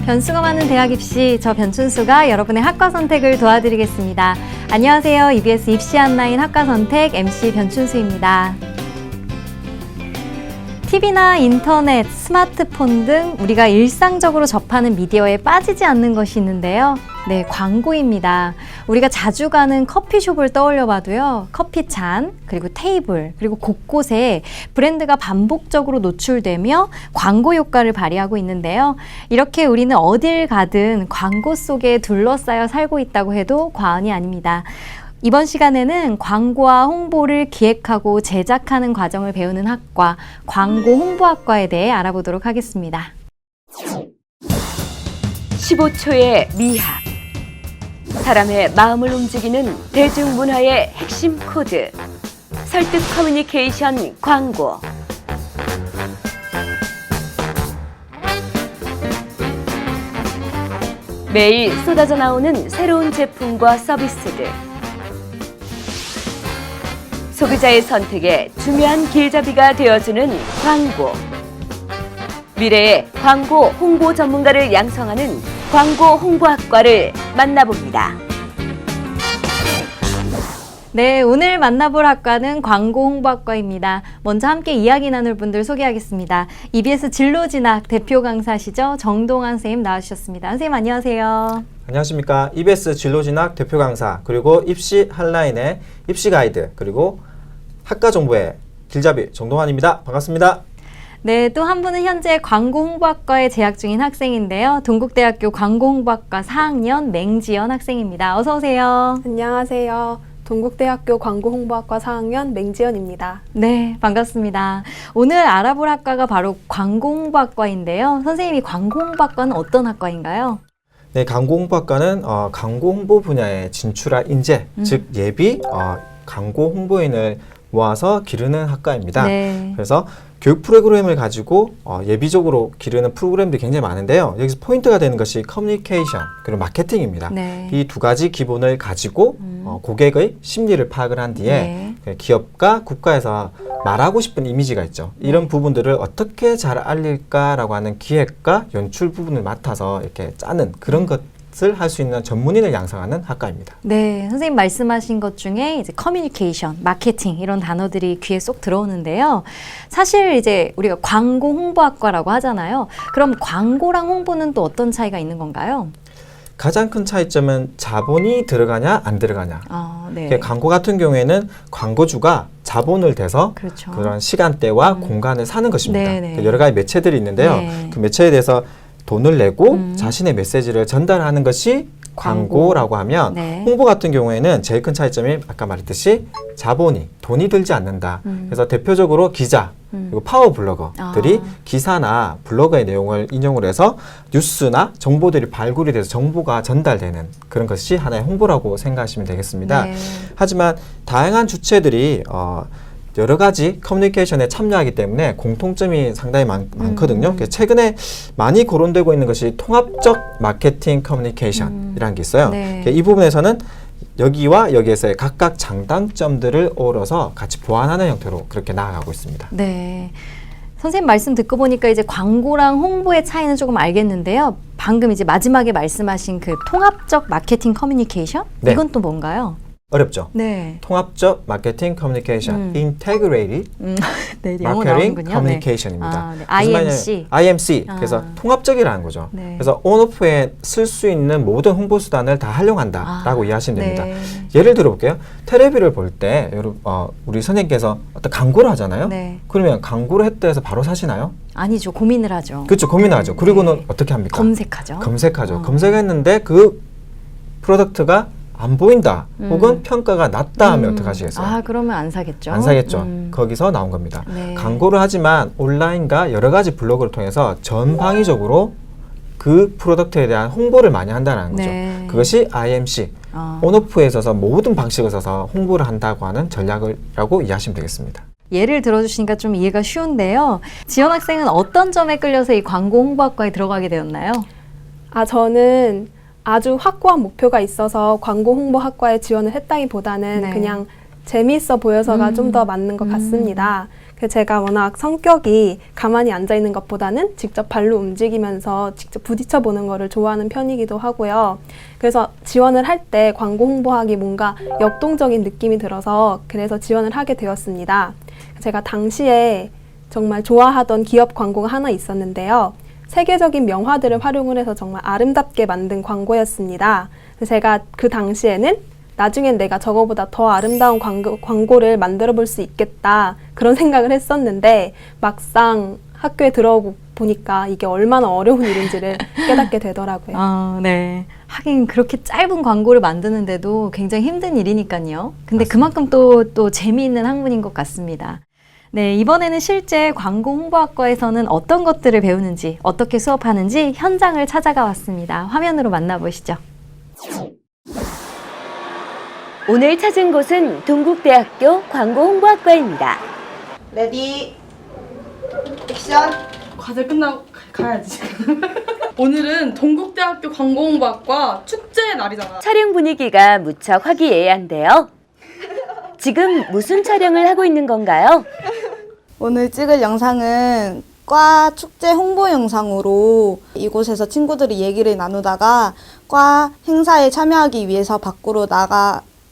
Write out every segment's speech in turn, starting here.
변수가 많은 대학 입시, 저 변춘수가 여러분의 학과 선택을 도와드리겠습니다. 안녕하세요. EBS 입시 온라인 학과 선택 MC 변춘수입니다. TV나 인터넷, 스마트폰 등 우리가 일상적으로 접하는 미디어에 빠지지 않는 것이 있는데요. 네, 광고입니다. 우리가 자주 가는 커피숍을 떠올려 봐도요. 커피잔, 그리고 테이블, 그리고 곳곳에 브랜드가 반복적으로 노출되며 광고 효과를 발휘하고 있는데요. 이렇게 우리는 어딜 가든 광고 속에 둘러싸여 살고 있다고 해도 과언이 아닙니다. 이번 시간에는 광고와 홍보를 기획하고 제작하는 과정을 배우는 학과, 광고 홍보학과에 대해 알아보도록 하겠습니다. 15초의 미학. 사람의 마음을 움직이는 대중문화의 핵심 코드. 설득 커뮤니케이션 광고. 매일 쏟아져 나오는 새로운 제품과 서비스들. 소비자의 선택에 중요한 길잡이가 되어주는 광고. 미래의 광고 홍보 전문가를 양성하는 광고 홍보학과를 만나봅니다. 네, 오늘 만나볼 학과는 광고 홍보학과입니다. 먼저 함께 이야기 나눌 분들 소개하겠습니다. EBS 진로진학 대표 강사시죠? 정동환 선생님 나와주셨습니다. 선생님 안녕하세요. 안녕하십니까. EBS 진로진학 대표 강사, 그리고 입시 한라인의 입시 가이드, 그리고 학과 정보의 길잡이 정동환입니다. 반갑습니다. 네, 또 한 분은 현재 광고 홍보학과에 재학 중인 학생인데요. 동국대학교 광고 홍보학과 4학년 맹지연 학생입니다. 어서 오세요. 안녕하세요. 동국대학교 광고홍보학과 4학년 맹지연입니다. 네, 반갑습니다. 오늘 알아볼 학과가 바로 광고 홍보학과인데요. 선생님이 광고 홍보학과는 어떤 학과인가요? 네, 광고 홍보학과는 광고 홍보 분야에 진출할 인재, 즉 예비 광고 홍보인을 모아서 기르는 학과입니다. 네. 그래서 교육 프로그램을 가지고 예비적으로 기르는 프로그램들이 굉장히 많은데요. 여기서 포인트가 되는 것이 커뮤니케이션 그리고 마케팅입니다. 네. 이 두 가지 기본을 가지고 고객의 심리를 파악을 한 뒤에 기업과 국가에서 말하고 싶은 이미지가 있죠. 이런 부분들을 어떻게 잘 알릴까라고 하는 기획과 연출 부분을 맡아서 이렇게 짜는 그런 것을 할 수 있는 전문인을 양성하는 학과입니다. 네, 선생님 말씀하신 것 중에 이제 커뮤니케이션, 마케팅 이런 단어들이 귀에 쏙 들어오는데요. 사실 이제 우리가 광고 홍보학과라고 하잖아요. 그럼 광고랑 홍보는 또 어떤 차이가 있는 건가요? 가장 큰 차이점은 자본이 들어가냐 안 들어가냐. 네. 광고 같은 경우에는 광고주가 자본을 대서 그렇죠. 그런 시간대와 공간을 사는 것입니다. 네네. 여러 가지 매체들이 있는데요. 네. 그 매체에 대해서 돈을 내고 자신의 메시지를 전달하는 것이 광고라고 하면 네. 홍보 같은 경우에는 제일 큰 차이점이 아까 말했듯이 자본이 돈이 들지 않는다. 그래서 대표적으로 기자 그리고 파워 블로거들이 기사나 블로그의 내용을 인용을 해서 뉴스나 정보들이 발굴이 돼서 정보가 전달되는 그런 것이 하나의 홍보라고 생각하시면 되겠습니다. 네. 하지만 다양한 주체들이 여러 가지 커뮤니케이션에 참여하기 때문에 공통점이 상당히 많거든요. 최근에 많이 거론되고 있는 것이 통합적 마케팅 커뮤니케이션이라는 게 있어요. 네. 이 부분에서는 여기와 여기에서의 각각 장단점들을 어우러서 같이 보완하는 형태로 그렇게 나아가고 있습니다. 네. 선생님 말씀 듣고 보니까 이제 광고랑 홍보의 차이는 조금 알겠는데요. 방금 이제 마지막에 말씀하신 그 통합적 마케팅 커뮤니케이션? 네. 이건 또 뭔가요? 어렵죠? 네. 통합적 마케팅 커뮤니케이션, Integrated 네, 영어 마케팅 나오는군요. 커뮤니케이션입니다. 네. IMC. IMC. 그래서 통합적이라는 거죠. 네. 그래서 온오프에 쓸 수 있는 모든 홍보 수단을 다 활용한다라고 이해하시면 됩니다. 네. 예를 들어볼게요. 텔레비를 볼 때 우리 선생님께서 어떤 광고를 하잖아요. 네. 그러면 광고를 했다 해서 바로 사시나요? 아니죠. 고민을 하죠. 그렇죠. 고민하죠. 그리고는 어떻게 합니까? 검색하죠. 검색하죠. 검색했는데 그 프로덕트가 안 보인다 혹은 평가가 낮다 하면 어떡하시겠어요? 그러면 안 사겠죠. 안 사겠죠. 거기서 나온 겁니다. 네. 광고를 하지만 온라인과 여러 가지 블로그를 통해서 전방위적으로 그 프로덕트에 대한 홍보를 많이 한다는 거죠. 네. 그것이 IMC, 온오프에 있어서 모든 방식을 써서 홍보를 한다고 하는 전략이라고 이해하시면 되겠습니다. 예를 들어주시니까 좀 이해가 쉬운데요. 지연 학생은 어떤 점에 끌려서 이 광고 홍보학과에 들어가게 되었나요? 저는 아주 확고한 목표가 있어서 광고 홍보학과에 지원을 했다기보다는 네. 그냥 재미있어 보여서가 좀 더 맞는 것 같습니다. 제가 워낙 성격이 가만히 앉아 있는 것보다는 직접 발로 움직이면서 직접 부딪혀 보는 거를 좋아하는 편이기도 하고요. 그래서 지원을 할 때 광고 홍보하기 뭔가 역동적인 느낌이 들어서 그래서 지원을 하게 되었습니다. 제가 당시에 정말 좋아하던 기업 광고가 하나 있었는데요. 세계적인 명화들을 활용을 해서 정말 아름답게 만든 광고였습니다. 제가 그 당시에는 나중엔 내가 저거보다 더 아름다운 광고를 만들어 볼 수 있겠다 그런 생각을 했었는데 막상 학교에 들어보니까 이게 얼마나 어려운 일인지를 깨닫게 되더라고요. 네. 하긴 그렇게 짧은 광고를 만드는데도 굉장히 힘든 일이니까요. 근데 그만큼 또 재미있는 학문인 것 같습니다. 네, 이번에는 실제 광고 홍보학과에서는 어떤 것들을 배우는지, 어떻게 수업하는지 현장을 찾아가 왔습니다. 화면으로 만나보시죠. 오늘 찾은 곳은 동국대학교 광고홍보학과입니다. 레디 액션. 과제 끝나고 가야지. 오늘은 동국대학교 광고홍보학과 축제의 날이잖아. 촬영 분위기가 무척 화기애애한데요. 지금 무슨 촬영을 하고 있는 건가요? 오늘 찍을 영상은 과 축제 홍보 영상으로 이곳에서 친구들이 얘기를 나누다가 과 행사에 참여하기 위해서 밖으로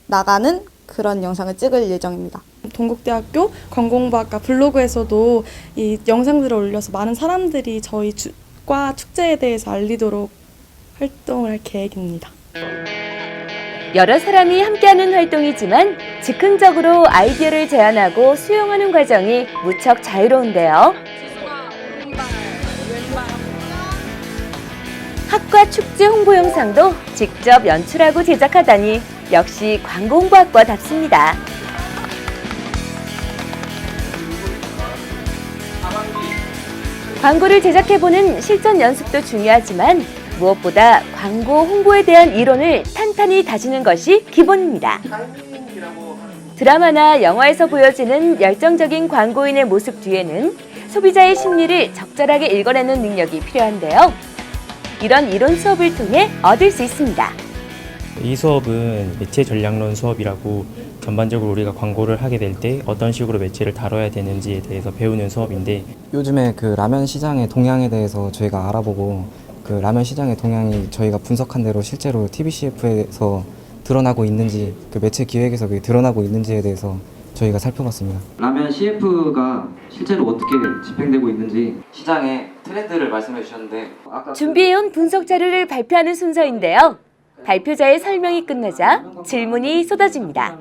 나가는 그런 영상을 찍을 예정입니다. 동국대학교 광고홍보학과 블로그에서도 이 영상들을 올려서 많은 사람들이 저희 과 축제에 대해서 알리도록 활동을 할 계획입니다. 여러 사람이 함께하는 활동이지만 즉흥적으로 아이디어를 제안하고 수용하는 과정이 무척 자유로운데요. 학과 축제 홍보 영상도 직접 연출하고 제작하다니 역시 광고홍보학과답습니다. 광고를 제작해보는 실전 연습도 중요하지만 무엇보다 광고 홍보에 대한 이론을 탄탄히 다지는 것이 기본입니다. 드라마나 영화에서 보여지는 열정적인 광고인의 모습 뒤에는 소비자의 심리를 적절하게 읽어내는 능력이 필요한데요. 이런 이론 수업을 통해 얻을 수 있습니다. 이 수업은 매체 전략론 수업이라고 전반적으로 우리가 광고를 하게 될 때 어떤 식으로 매체를 다뤄야 되는지에 대해서 배우는 수업인데, 요즘에 그 라면 시장의 동향에 대해서 저희가 알아보고 그 라면 시장의 동향이 저희가 분석한 대로 실제로 TBCF에서 드러나고 있는지, 그 매체 기획에서 그게 드러나고 있는지에 대해서 저희가 살펴봤습니다. 라면 CF가 실제로 어떻게 집행되고 있는지 시장의 트렌드를 말씀해 주셨는데, 아까 준비해온 분석 자료를 발표하는 순서인데요. 발표자의 설명이 끝나자 질문이 쏟아집니다.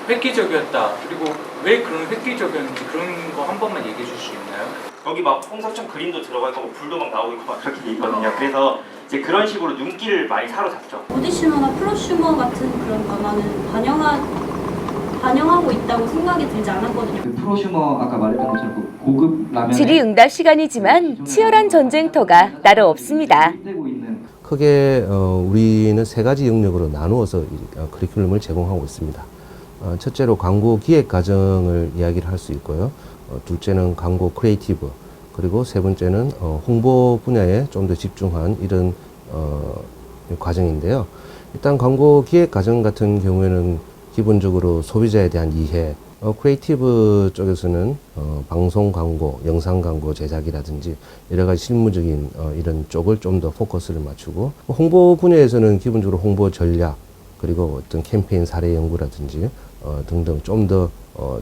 획기적이었다. 그리고 왜 그런 획기적이었는지 그런 거 한 번만 얘기해 줄 수 있나요? 여기 막 홍석천 그림도 들어가 있고 불도 막 나오고 막 그렇게 돼 있거든요. 그래서 이제 그런 식으로 눈길을 많이 사로잡죠. 오디슈머나 프로슈머 같은 그런 변화는 반영하고 있다고 생각이 들지 않았거든요. 그 프로슈머 아까 말했던 것처럼 그 고급 라면 질의응답 시간이지만 치열한 전쟁터가 따로 없습니다. 크게 우리는 세 가지 영역으로 나누어서 커리큘럼을 제공하고 있습니다. 첫째로 광고 기획 과정을 이야기를 할 수 있고요. 둘째는 광고 크리에이티브, 그리고 세 번째는 홍보 분야에 좀 더 집중한 이런 과정인데요. 일단 광고 기획 과정 같은 경우에는 기본적으로 소비자에 대한 이해, 크리에이티브 쪽에서는 방송 광고, 영상 광고 제작이라든지 여러 가지 실무적인 이런 쪽을 좀 더 포커스를 맞추고, 홍보 분야에서는 기본적으로 홍보 전략, 그리고 어떤 캠페인 사례 연구라든지 등등 좀 더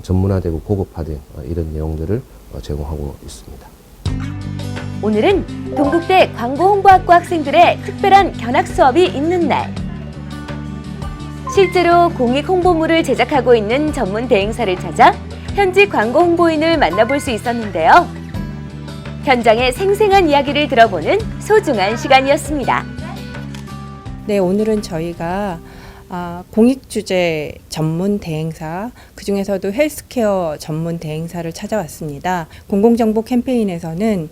전문화되고 고급화된 이런 내용들을 제공하고 있습니다. 오늘은 동국대 광고홍보학과 학생들의 특별한 견학 수업이 있는 날. 실제로 공익 홍보물을 제작하고 있는 전문 대행사를 찾아 현지 광고 홍보인을 만나볼 수 있었는데요. 현장의 생생한 이야기를 들어보는 소중한 시간이었습니다. 네, 오늘은 저희가 공익 주제 전문 대행사, 그중에서도 헬스케어 전문 대행사를 찾아왔습니다. 공공정보 캠페인에서는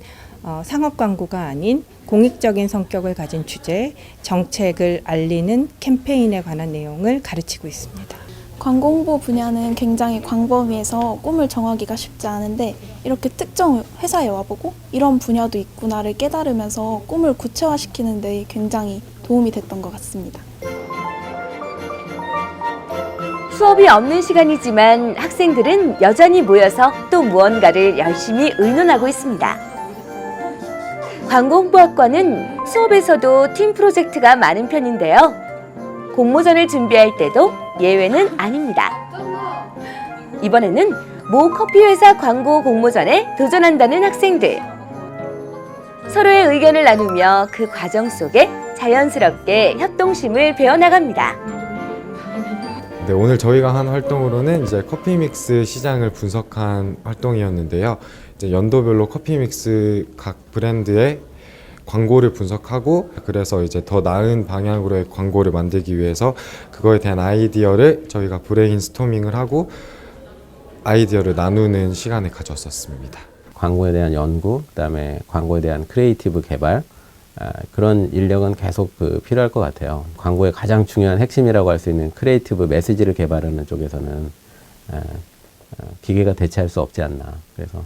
상업 광고가 아닌 공익적인 성격을 가진 주제, 정책을 알리는 캠페인에 관한 내용을 가르치고 있습니다. 광고 홍보 분야는 굉장히 광범위해서 꿈을 정하기가 쉽지 않은데 이렇게 특정 회사에 와보고 이런 분야도 있구나를 깨달으면서 꿈을 구체화시키는 데 굉장히 도움이 됐던 것 같습니다. 수업이 없는 시간이지만 학생들은 여전히 모여서 또 무언가를 열심히 의논하고 있습니다. 광고홍보학과는 수업에서도 팀 프로젝트가 많은 편인데요. 공모전을 준비할 때도 예외는 아닙니다. 이번에는 모 커피회사 광고 공모전에 도전한다는 학생들. 서로의 의견을 나누며 그 과정 속에 자연스럽게 협동심을 배워나갑니다. 네, 오늘 저희가 한 활동으로는 이제 커피 믹스 시장을 분석한 활동이었는데요. 이제 연도별로 커피 믹스 각 브랜드의 광고를 분석하고 그래서 이제 더 나은 방향으로의 광고를 만들기 위해서 그거에 대한 아이디어를 저희가 브레인스토밍을 하고 아이디어를 나누는 시간을 가졌었습니다. 광고에 대한 연구, 그다음에 광고에 대한 크리에이티브 개발 그런 인력은 계속 필요할 것 같아요. 광고의 가장 중요한 핵심이라고 할 수 있는 크리에이티브 메시지를 개발하는 쪽에서는 기계가 대체할 수 없지 않나. 그래서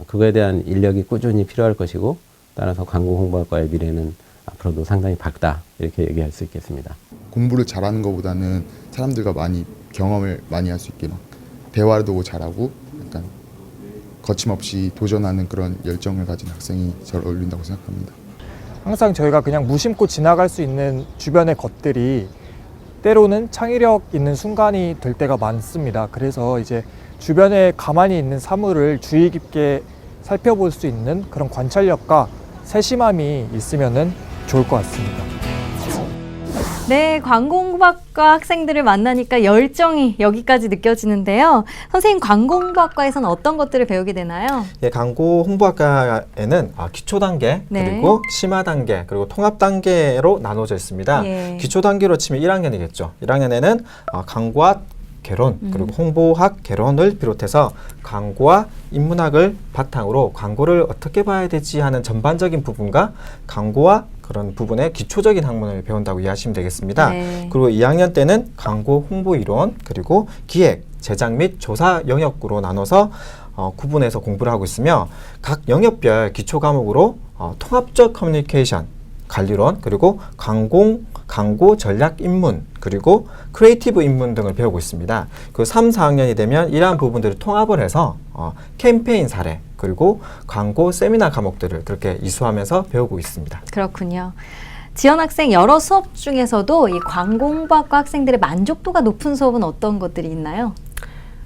그거에 대한 인력이 꾸준히 필요할 것이고 따라서 광고 홍보학과의 미래는 앞으로도 상당히 밝다 이렇게 얘기할 수 있겠습니다. 공부를 잘하는 것보다는 사람들과 많이 경험을 많이 할 수 있게 막 대화도 잘하고 약간 거침없이 도전하는 그런 열정을 가진 학생이 잘 어울린다고 생각합니다. 항상 저희가 그냥 무심코 지나갈 수 있는 주변의 것들이 때로는 창의력 있는 순간이 될 때가 많습니다. 그래서 이제 주변에 가만히 있는 사물을 주의 깊게 살펴볼 수 있는 그런 관찰력과 세심함이 있으면 좋을 것 같습니다. 네, 광고홍보학과 학생들을 만나니까 열정이 여기까지 느껴지는데요. 선생님, 광고홍보학과에서는 어떤 것들을 배우게 되나요? 예, 광고 홍보학과에는 기초 단계, 네. 그리고 심화 단계, 그리고 통합 단계로 나눠져 있습니다. 예. 기초 단계로 치면 1학년이겠죠. 1학년에는 광고학 개론, 그리고 홍보학 개론을 비롯해서 광고와 인문학을 바탕으로 광고를 어떻게 봐야 되지 하는 전반적인 부분과 광고와 그런 부분의 기초적인 학문을 배운다고 이해하시면 되겠습니다. 네. 그리고 2학년 때는 광고 홍보 이론, 그리고 기획, 제작 및 조사 영역으로 나눠서 구분해서 공부를 하고 있으며 각 영역별 기초 과목으로 통합적 커뮤니케이션, 관리론, 그리고 광고 전략 입문, 그리고 크리에이티브 입문 등을 배우고 있습니다. 그 3, 4학년이 되면 이러한 부분들을 통합을 해서 캠페인 사례, 그리고 광고 세미나 과목들을 그렇게 이수하면서 배우고 있습니다. 그렇군요. 지원 학생 여러 수업 중에서도 이 광고홍보학과 학생들의 만족도가 높은 수업은 어떤 것들이 있나요?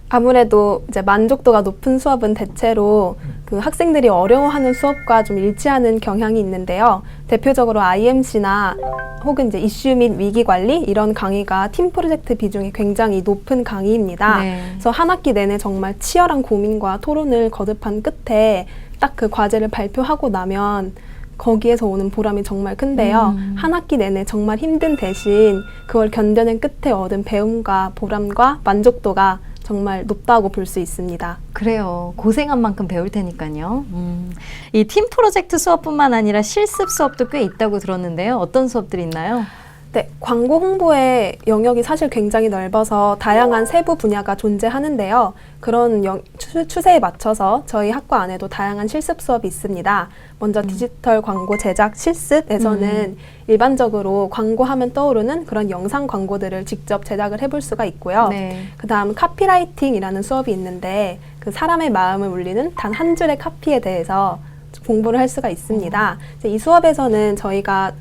아무래도 이제 만족도가 높은 수업은 대체로 그 학생들이 어려워하는 수업과 좀 일치하는 경향이 있는데요. 대표적으로 IMC나 혹은 이제 이슈 및 위기 관리 이런 강의가 팀 프로젝트 비중이 굉장히 높은 강의입니다. 네. 그래서 한 학기 내내 정말 치열한 고민과 토론을 거듭한 끝에 딱 그 과제를 발표하고 나면 거기에서 오는 보람이 정말 큰데요. 한 학기 내내 정말 힘든 대신 그걸 견뎌낸 끝에 얻은 배움과 보람과 만족도가 정말 높다고 볼 수 있습니다. 그래요. 고생한 만큼 배울 테니까요. 이 팀 프로젝트 수업뿐만 아니라 실습 수업도 꽤 있다고 들었는데요. 어떤 수업들이 있나요? 네, 광고 홍보의 영역이 사실 굉장히 넓어서 다양한 세부 분야가 존재하는데요. 그런 추세에 맞춰서 저희 학과 안에도 다양한 실습 수업이 있습니다. 먼저 디지털 광고 제작 실습에서는 일반적으로 광고하면 떠오르는 그런 영상 광고들을 직접 제작을 해볼 수가 있고요. 네. 그 다음 카피라이팅이라는 수업이 있는데 그 사람의 마음을 울리는 단 한 줄의 카피에 대해서 공부를 할 수가 있습니다. 이제 이 수업에서는 저희가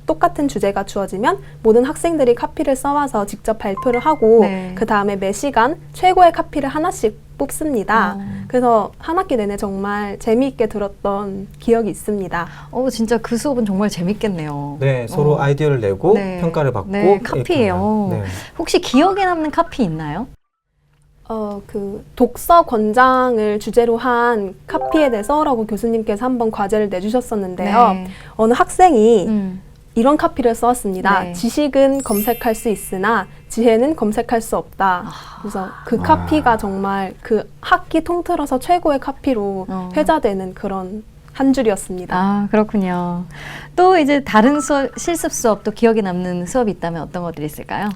똑같은 주제가 주어지면 모든 학생들이 카피를 써와서 직접 발표를 하고 네. 그 다음에 매 시간 최고의 카피를 하나씩 뽑습니다. 그래서 한 학기 내내 정말 재미있게 들었던 기억이 있습니다. 진짜 그 수업은 정말 재밌겠네요. 네, 서로 아이디어를 내고 네. 평가를 받고 네, 카피예요. 네. 혹시 기억에 남는 카피 있나요? 그 독서 권장을 주제로 한 카피에 대해 써라고 교수님께서 한번 과제를 내주셨었는데요. 네. 어느 학생이 이런 카피를 써왔습니다. 네. 지식은 검색할 수 있으나 지혜는 검색할 수 없다. 그래서 그 카피가 정말 그 학기 통틀어서 최고의 카피로 회자되는 그런 한 줄이었습니다. 아, 그렇군요. 또 이제 다른 실습 수업도 기억에 남는 수업이 있다면 어떤 것들이 있을까요?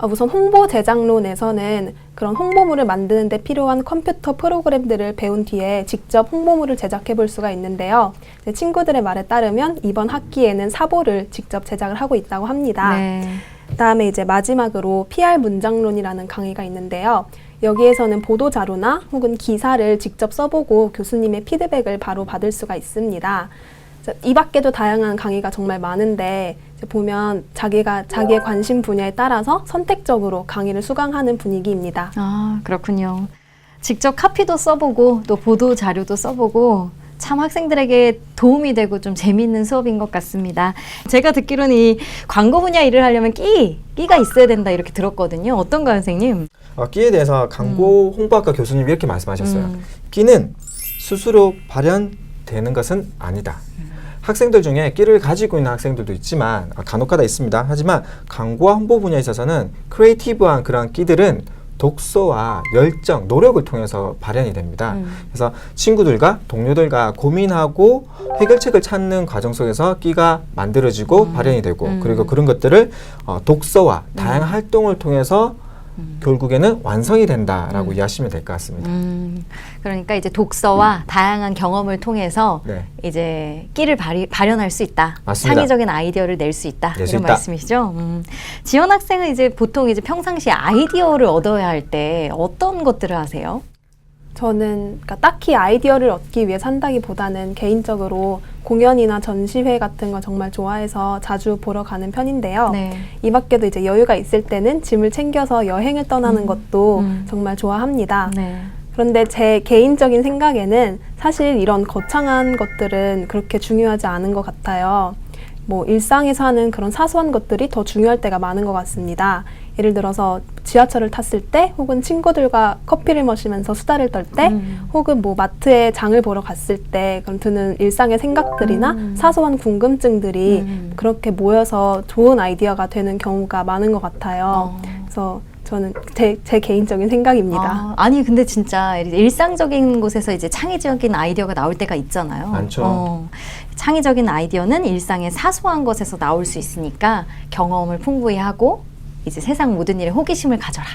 우선 홍보 제작론에서는 그런 홍보물을 만드는 데 필요한 컴퓨터 프로그램들을 배운 뒤에 직접 홍보물을 제작해 볼 수가 있는데요. 친구들의 말에 따르면 이번 학기에는 사보를 직접 제작을 하고 있다고 합니다. 네. 그다음에 이제 마지막으로 PR 문장론이라는 강의가 있는데요. 여기에서는 보도 자료나 혹은 기사를 직접 써보고 교수님의 피드백을 바로 받을 수가 있습니다. 이 밖에도 다양한 강의가 정말 많은데 이제 보면 자기의 관심 분야에 따라서 선택적으로 강의를 수강하는 분위기입니다. 아, 그렇군요. 직접 카피도 써보고 또 보도 자료도 써보고 참 학생들에게 도움이 되고 좀 재미있는 수업인 것 같습니다. 제가 듣기로는 이 광고 분야 일을 하려면 끼가 있어야 된다 이렇게 들었거든요. 어떤가요, 선생님? 끼에 대해서 광고 홍보학과 교수님이 이렇게 말씀하셨어요. 끼는 스스로 발현되는 것은 아니다. 학생들 중에 끼를 가지고 있는 학생들도 있지만 간혹가다 있습니다. 하지만 광고와 홍보 분야에 있어서는 크리에이티브한 그런 끼들은 독서와 열정, 노력을 통해서 발현이 됩니다. 그래서 친구들과 동료들과 고민하고 해결책을 찾는 과정 속에서 끼가 만들어지고 발현이 되고 그리고 그런 것들을 독서와 다양한 활동을 통해서 결국에는 완성이 된다라고 이해하시면 될 것 같습니다. 그러니까 이제 독서와 다양한 경험을 통해서 네. 이제 끼를 발현할 수 있다. 맞습니다. 창의적인 아이디어를 낼 수 있다. 낼 수 이런 있다. 말씀이시죠? 지원 학생은 이제 보통 이제 평상시에 아이디어를 얻어야 할 때 어떤 것들을 하세요? 저는 그러니까 딱히 아이디어를 얻기 위해 산다기보다는 개인적으로 공연이나 전시회 같은 거 정말 좋아해서 자주 보러 가는 편인데요. 네. 이 밖에도 이제 여유가 있을 때는 짐을 챙겨서 여행을 떠나는 것도 정말 좋아합니다. 네. 그런데 제 개인적인 생각에는 사실 이런 거창한 것들은 그렇게 중요하지 않은 것 같아요. 뭐 일상에서 하는 그런 사소한 것들이 더 중요할 때가 많은 것 같습니다. 예를 들어서 지하철을 탔을 때 혹은 친구들과 커피를 마시면서 수다를 떨 때 혹은 뭐 마트에 장을 보러 갔을 때 그런 드는 일상의 생각들이나 사소한 궁금증들이 그렇게 모여서 좋은 아이디어가 되는 경우가 많은 것 같아요. 그래서 저는 제 개인적인 생각입니다. 아니 근데 진짜 일상적인 곳에서 이제 창의적인 아이디어가 나올 때가 있잖아요. 많죠. 창의적인 아이디어는 일상의 사소한 것에서 나올 수 있으니까 경험을 풍부히 하고 이제 세상 모든 일에 호기심을 가져라.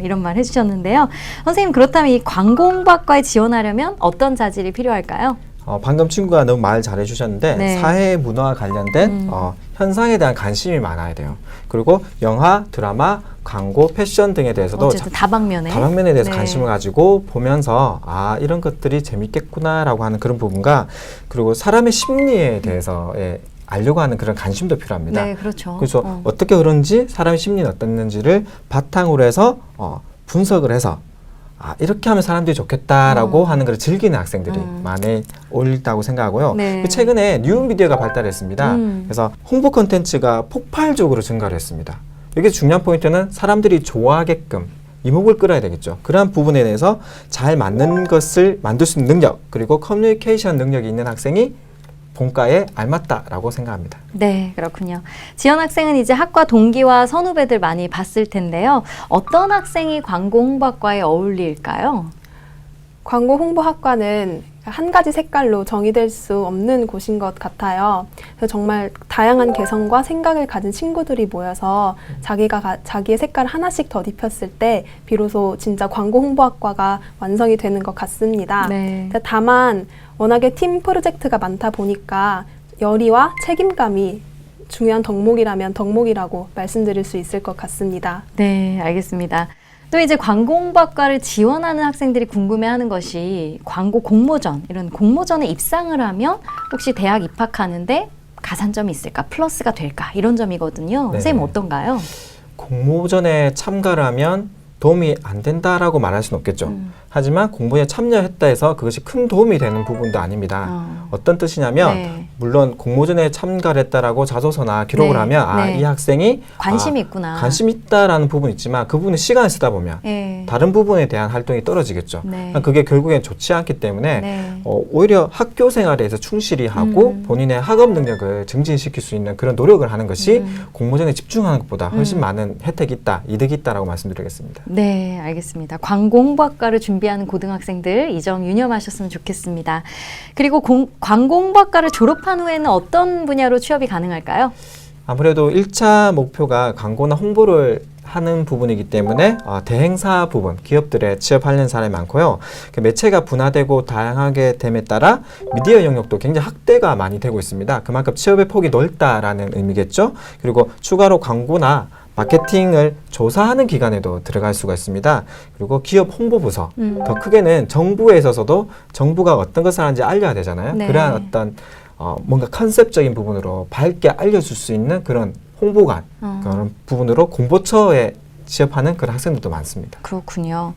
이런 말 해주셨는데요. 선생님 그렇다면 이 광고홍보학과에 지원하려면 어떤 자질이 필요할까요? 방금 친구가 너무 말 잘해주셨는데 네. 사회 문화와 관련된 현상에 대한 관심이 많아야 돼요. 그리고 영화, 드라마, 광고, 패션 등에 대해서도 어쨌든 다방면에 대해서 네. 관심을 가지고 보면서 이런 것들이 재밌겠구나라고 하는 그런 부분과 그리고 사람의 심리에 대해서 알려고 하는 그런 관심도 필요합니다. 네, 그렇죠. 그래서 어떻게 그런지 사람의 심리는 어땠는지를 바탕으로 해서 분석을 해서 이렇게 하면 사람들이 좋겠다라고 하는 걸 즐기는 학생들이 많이 올다고 생각하고요. 네. 최근에 뉴미디어가 발달했습니다. 그래서 홍보 콘텐츠가 폭발적으로 증가를 했습니다. 여기 중요한 포인트는 사람들이 좋아하게끔 이목을 끌어야 되겠죠. 그러한 부분에 대해서 잘 맞는 것을 만들 수 있는 능력 그리고 커뮤니케이션 능력이 있는 학생이 본과에 알맞다라고 생각합니다. 네, 그렇군요. 지원 학생은 이제 학과 동기와 선후배들 많이 봤을 텐데요. 어떤 학생이 광고 홍보학과에 어울릴까요? 광고 홍보학과는 한 가지 색깔로 정의될 수 없는 곳인 것 같아요. 그래서 정말 다양한 개성과 생각을 가진 친구들이 모여서 자기의 색깔을 하나씩 덧입혔을 때 비로소 진짜 광고 홍보학과가 완성이 되는 것 같습니다. 네. 다만 워낙에 팀 프로젝트가 많다 보니까 열의와 책임감이 중요한 덕목이라면 덕목이라고 말씀드릴 수 있을 것 같습니다. 네, 알겠습니다. 또 이제 광고 홍보학과를 지원하는 학생들이 궁금해하는 것이 광고 공모전, 이런 공모전에 입상을 하면 혹시 대학 입학하는데 가산점이 있을까, 플러스가 될까 이런 점이거든요. 네. 선생님 어떤가요? 공모전에 참가를 하면 도움이 안 된다라고 말할 수는 없겠죠. 하지만 공모에 참여했다 해서 그것이 큰 도움이 되는 부분도 아닙니다. 어떤 뜻이냐면 네. 물론 공모전에 참가를 했다라고 자소서나 기록을 네. 하면 네. 이 학생이 관심이 있구나. 관심 있다라는 부분이 있지만 그 부분에 시간을 쓰다 보면 네. 다른 부분에 대한 활동이 떨어지겠죠. 네. 그게 결국엔 좋지 않기 때문에 네. 오히려 학교 생활에서 충실히 하고 본인의 학업 능력을 증진시킬 수 있는 그런 노력을 하는 것이 공모전에 집중하는 것보다 훨씬 많은 혜택이 있다, 이득이 있다라고 말씀드리겠습니다. 네, 알겠습니다. 광고 홍보학과를 준비하는 고등학생들 이 점 유념하셨으면 좋겠습니다. 그리고 광고 홍보학과를 졸업한 후에는 어떤 분야로 취업이 가능할까요? 아무래도 1차 목표가 광고나 홍보를 하는 부분이기 때문에 대행사 부분, 기업들에 취업하려는 사람이 많고요. 그 매체가 분화되고 다양하게 됨에 따라 미디어 영역도 굉장히 확대가 많이 되고 있습니다. 그만큼 취업의 폭이 넓다라는 의미겠죠. 그리고 추가로 광고나 마케팅을 조사하는 기관에도 들어갈 수가 있습니다. 그리고 기업 홍보부서, 더 크게는 정부에 있어서도 정부가 어떤 것을 하는지 알려야 되잖아요. 네. 그러한 어떤 뭔가 컨셉적인 부분으로 밝게 알려줄 수 있는 그런 홍보관, 그런 부분으로 공보처에 취업하는 그런 학생들도 많습니다. 그렇군요.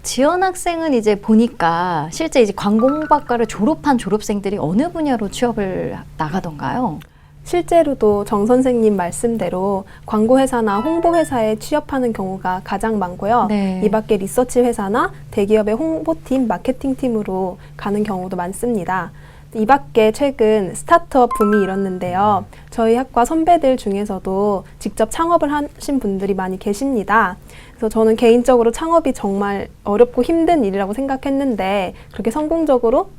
지원 학생은 이제 보니까 실제 이제 광고 홍보학과를 졸업한 졸업생들이 어느 분야로 취업을 나가던가요? 실제로도 정 선생님 말씀대로 광고회사나 홍보회사에 취업하는 경우가 가장 많고요. 네. 이 밖에 리서치 회사나 대기업의 홍보팀, 마케팅팀으로 가는 경우도 많습니다. 이 밖에 최근 스타트업 붐이 일었는데요. 저희 학과 선배들 중에서도 직접 창업을 하신 분들이 많이 계십니다. 그래서 저는 개인적으로 창업이 정말 어렵고 힘든 일이라고 생각했는데 그렇게 성공적으로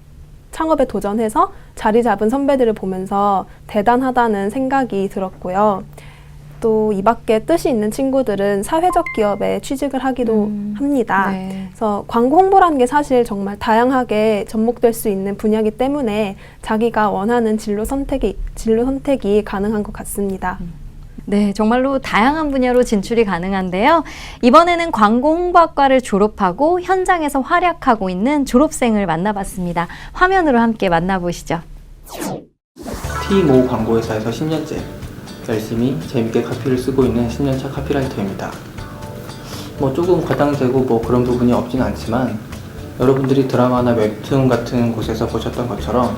창업에 도전해서 자리 잡은 선배들을 보면서 대단하다는 생각이 들었고요. 또 이 밖에 뜻이 있는 친구들은 사회적 기업에 취직을 하기도 합니다. 네. 그래서 광고 홍보라는 게 사실 정말 다양하게 접목될 수 있는 분야이기 때문에 자기가 원하는 진로 선택이 가능한 것 같습니다. 네, 정말로 다양한 분야로 진출이 가능한데요. 이번에는 광고 홍보학과를 졸업하고 현장에서 활약하고 있는 졸업생을 만나봤습니다. 화면으로 함께 만나보시죠. T&O 광고회사에서 10년째 열심히 재밌게 카피를 쓰고 있는 10년차 카피라이터입니다. 조금 과장되고 그런 부분이 없진 않지만 여러분들이 드라마나 웹툰 같은 곳에서 보셨던 것처럼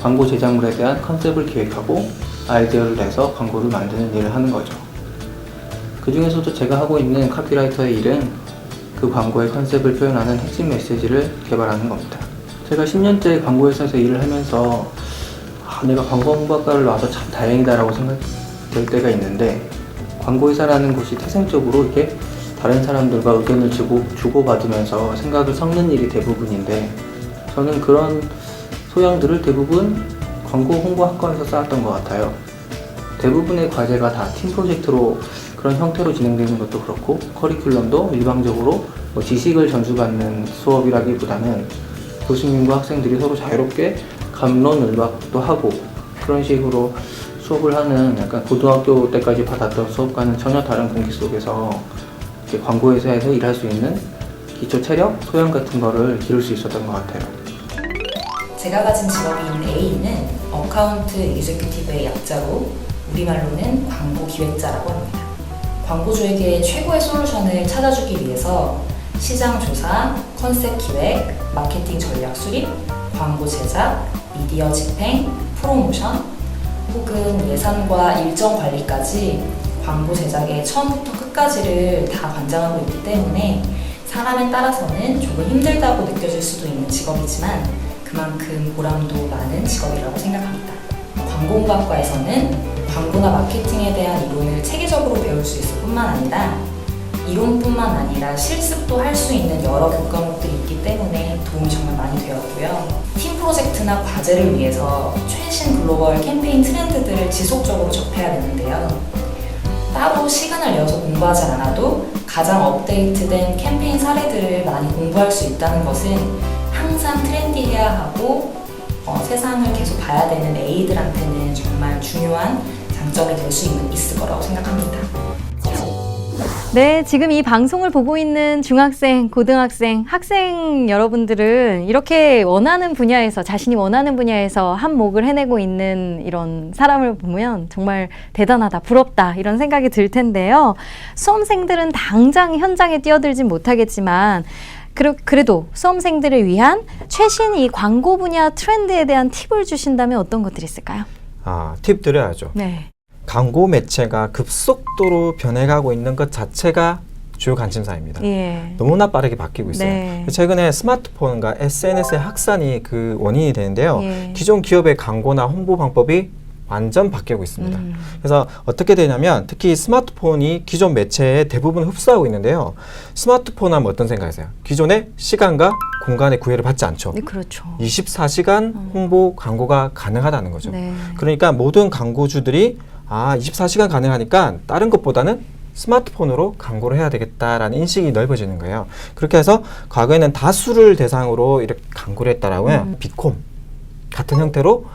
광고 제작물에 대한 컨셉을 기획하고 아이디어를 내서 광고를 만드는 일을 하는 거죠. 그 중에서도 제가 하고 있는 카피라이터의 일은 그 광고의 컨셉을 표현하는 핵심 메시지를 개발하는 겁니다. 제가 10년째 광고회사에서 일을 하면서 내가 광고 홍보학과를 나와서 참 다행이다라고 생각될 때가 있는데, 광고회사라는 곳이 태생적으로 이렇게 다른 사람들과 의견을 주고받으면서 생각을 섞는 일이 대부분인데, 저는 그런 소양들을 대부분 광고 홍보학과에서 쌓았던 것 같아요. 대부분의 과제가 다 팀 프로젝트로 그런 형태로 진행되는 것도 그렇고, 커리큘럼도 일방적으로 지식을 전수받는 수업이라기보다는 교수님과 학생들이 서로 자유롭게 갑론을박도 하고 그런 식으로 수업을 하는, 약간 고등학교 때까지 받았던 수업과는 전혀 다른 공기 속에서 이렇게 광고회사에서 일할 수 있는 기초 체력, 소양 같은 거를 기를 수 있었던 것 같아요. 제가 가진 직업인 A는 어카운트 이그제큐티브의 약자로 우리말로는 광고 기획자라고 합니다. 광고주에게 최고의 솔루션을 찾아주기 위해서 시장 조사, 컨셉 기획, 마케팅 전략 수립, 광고 제작, 미디어 집행, 프로모션, 혹은 예산과 일정 관리까지 광고 제작의 처음부터 끝까지를 다 관장하고 있기 때문에 사람에 따라서는 조금 힘들다고 느껴질 수도 있는 직업이지만 그만큼 보람도 많은 직업이라고 생각합니다. 광고홍보학과에서는 광고나 마케팅에 대한 이론을 체계적으로 배울 수 있을 뿐만 아니라 이론뿐만 아니라 실습도 할 수 있는 여러 교과목들이 있기 때문에 도움이 정말 많이 되었고요. 팀 프로젝트나 과제를 위해서 최신 글로벌 캠페인 트렌드들을 지속적으로 접해야 되는데요. 따로 시간을 내어서 공부하지 않아도 가장 업데이트된 캠페인 사례들을 많이 공부할 수 있다는 것은 항상 트렌디해야 하고 세상을 계속 봐야 되는 A들한테는 정말 중요한 장점이 될 수 있을 거라고 생각합니다. 네, 지금 이 방송을 보고 있는 중학생, 고등학생, 학생 여러분들은 이렇게 원하는 분야에서, 자신이 원하는 분야에서 한몫을 해내고 있는 이런 사람을 보면 정말 대단하다, 부럽다 이런 생각이 들 텐데요. 수험생들은 당장 현장에 뛰어들진 못하겠지만 그래도 수험생들을 위한 최신 이 광고 분야 트렌드에 대한 팁을 주신다면 어떤 것들이 있을까요? 팁 드려야죠. 네. 광고 매체가 급속도로 변해가고 있는 것 자체가 주요 관심사입니다. 예. 너무나 빠르게 바뀌고 있어요. 네. 최근에 스마트폰과 SNS의 확산이 그 원인이 되는데요. 예. 기존 기업의 광고나 홍보 방법이 완전 바뀌고 있습니다. 그래서 어떻게 되냐면 특히 스마트폰이 기존 매체의 대부분 흡수하고 있는데요. 스마트폰 하면 어떤 생각이세요? 기존에 시간과 공간의 구애를 받지 않죠. 네, 그렇죠. 24시간 홍보 광고가 가능하다는 거죠. 네. 그러니까 모든 광고주들이 24시간 가능하니까 다른 것보다는 스마트폰으로 광고를 해야 되겠다라는 인식이 넓어지는 거예요. 그렇게 해서 과거에는 다수를 대상으로 이렇게 광고를 했다라고요. 빅콤 같은 형태로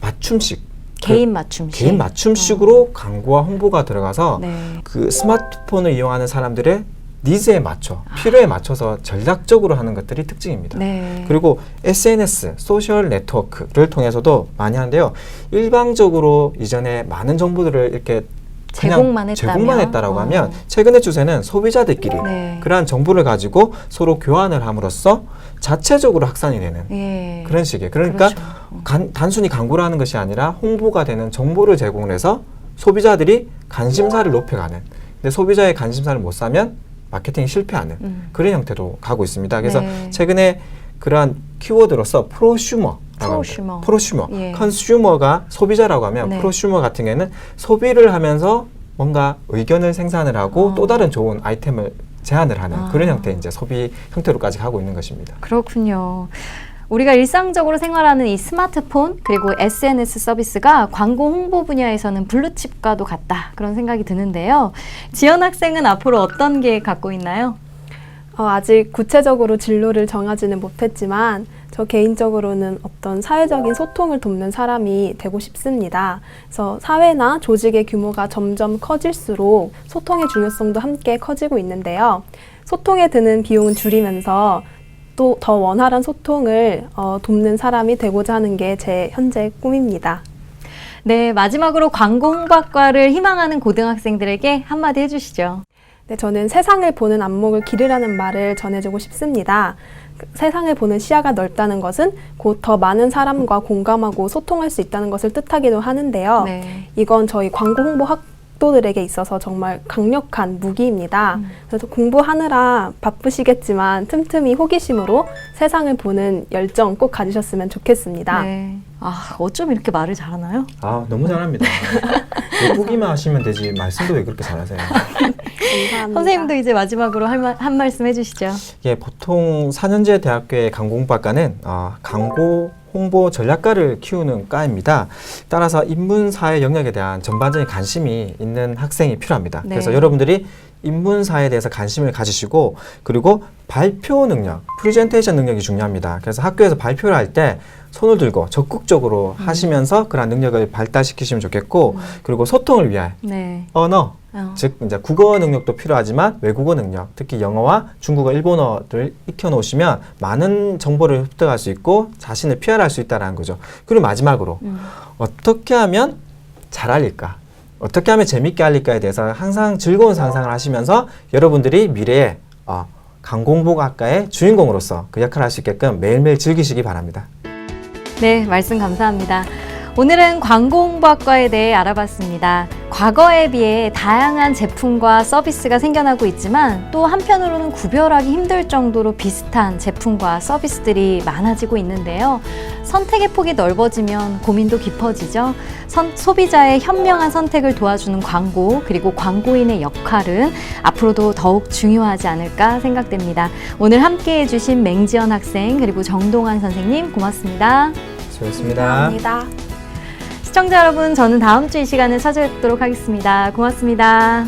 맞춤식 개인 맞춤식. 개인 맞춤식으로 광고와 홍보가 들어가서 네. 그 스마트폰을 이용하는 사람들의 니즈에 맞춰, 필요에 맞춰서 전략적으로 하는 것들이 특징입니다. 네. 그리고 SNS, 소셜 네트워크를 통해서도 많이 하는데요. 일방적으로 이전에 많은 정보들을 이렇게 제공만 했다라고 하면 최근의 추세는 소비자들끼리 네. 그러한 정보를 가지고 서로 교환을 함으로써 자체적으로 확산이 되는 예. 그런 식이에요. 그러니까 그렇죠. 단순히 광고를 하는 것이 아니라 홍보가 되는 정보를 제공을 해서 소비자들이 관심사를 높여가는. 근데 소비자의 관심사를 못 사면 마케팅이 실패하는 그런 형태로 가고 있습니다. 그래서 네. 최근에 그러한 키워드로서 프로슈머라고 합니다. 프로슈머. 예. 컨슈머가 소비자라고 하면 네. 프로슈머 같은 경우에는 소비를 하면서 뭔가 의견을 생산을 하고 또 다른 좋은 아이템을 제안을 하는 그런 형태의 이제 소비 형태로까지 가고 있는 것입니다. 그렇군요. 우리가 일상적으로 생활하는 이 스마트폰 그리고 SNS 서비스가 광고 홍보 분야에서는 블루칩과도 같다 그런 생각이 드는데요. 지연 학생은 앞으로 어떤 계획 갖고 있나요? 아직 구체적으로 진로를 정하지는 못했지만 저 개인적으로는 어떤 사회적인 소통을 돕는 사람이 되고 싶습니다. 그래서 사회나 조직의 규모가 점점 커질수록 소통의 중요성도 함께 커지고 있는데요. 소통에 드는 비용은 줄이면서 또 더 원활한 소통을 돕는 사람이 되고자 하는 게 제 현재 꿈입니다. 네, 마지막으로 광고 홍보학과를 희망하는 고등학생들에게 한마디 해주시죠. 네, 저는 세상을 보는 안목을 기르라는 말을 전해주고 싶습니다. 세상을 보는 시야가 넓다는 것은 곧 더 많은 사람과 공감하고 소통할 수 있다는 것을 뜻하기도 하는데요. 네. 이건 저희 광고 홍보 학도들에게 있어서 정말 강력한 무기입니다. 그래서 공부하느라 바쁘시겠지만 틈틈이 호기심으로 세상을 보는 열정 꼭 가지셨으면 좋겠습니다. 네. 아, 어쩜 이렇게 말을 잘하나요? 아, 너무 잘합니다. 예쁘기만 하시면 되지 말씀도 왜 그렇게 잘하세요? 감사합니다. 선생님도 이제 마지막으로 한 말씀 해주시죠. 예, 보통 4년제 대학교의 광고홍보학과는 광고 홍보 전략가를 키우는 과입니다. 따라서 인문사회 영역에 대한 전반적인 관심이 있는 학생이 필요합니다. 네. 그래서 여러분들이 인문사에 대해서 관심을 가지시고 그리고 발표 능력, 프리젠테이션 능력이 중요합니다. 그래서 학교에서 발표를 할 때 손을 들고 적극적으로 하시면서 그런 능력을 발달시키시면 좋겠고 그리고 소통을 위한 네. 언어, 즉 이제 국어 능력도 필요하지만 외국어 능력, 특히 영어와 중국어, 일본어를 익혀놓으시면 많은 정보를 습득할 수 있고 자신을 PR할 수 있다는 거죠. 그리고 마지막으로 어떻게 하면 잘 알릴까? 어떻게 하면 재밌게 알릴까에 대해서 항상 즐거운 상상을 하시면서 여러분들이 미래에 광고홍보학과의 주인공으로서 그 역할을 할 수 있게끔 매일매일 즐기시기 바랍니다. 네, 말씀 감사합니다. 오늘은 광고홍보학과에 대해 알아봤습니다. 과거에 비해 다양한 제품과 서비스가 생겨나고 있지만 또 한편으로는 구별하기 힘들 정도로 비슷한 제품과 서비스들이 많아지고 있는데요. 선택의 폭이 넓어지면 고민도 깊어지죠. 소비자의 현명한 선택을 도와주는 광고 그리고 광고인의 역할은 앞으로도 더욱 중요하지 않을까 생각됩니다. 오늘 함께해 주신 맹지연 학생 그리고 정동환 선생님 고맙습니다. 수고했습니다. 감사합니다. 시청자 여러분, 저는 다음 주 이 시간에 찾아뵙도록 하겠습니다. 고맙습니다.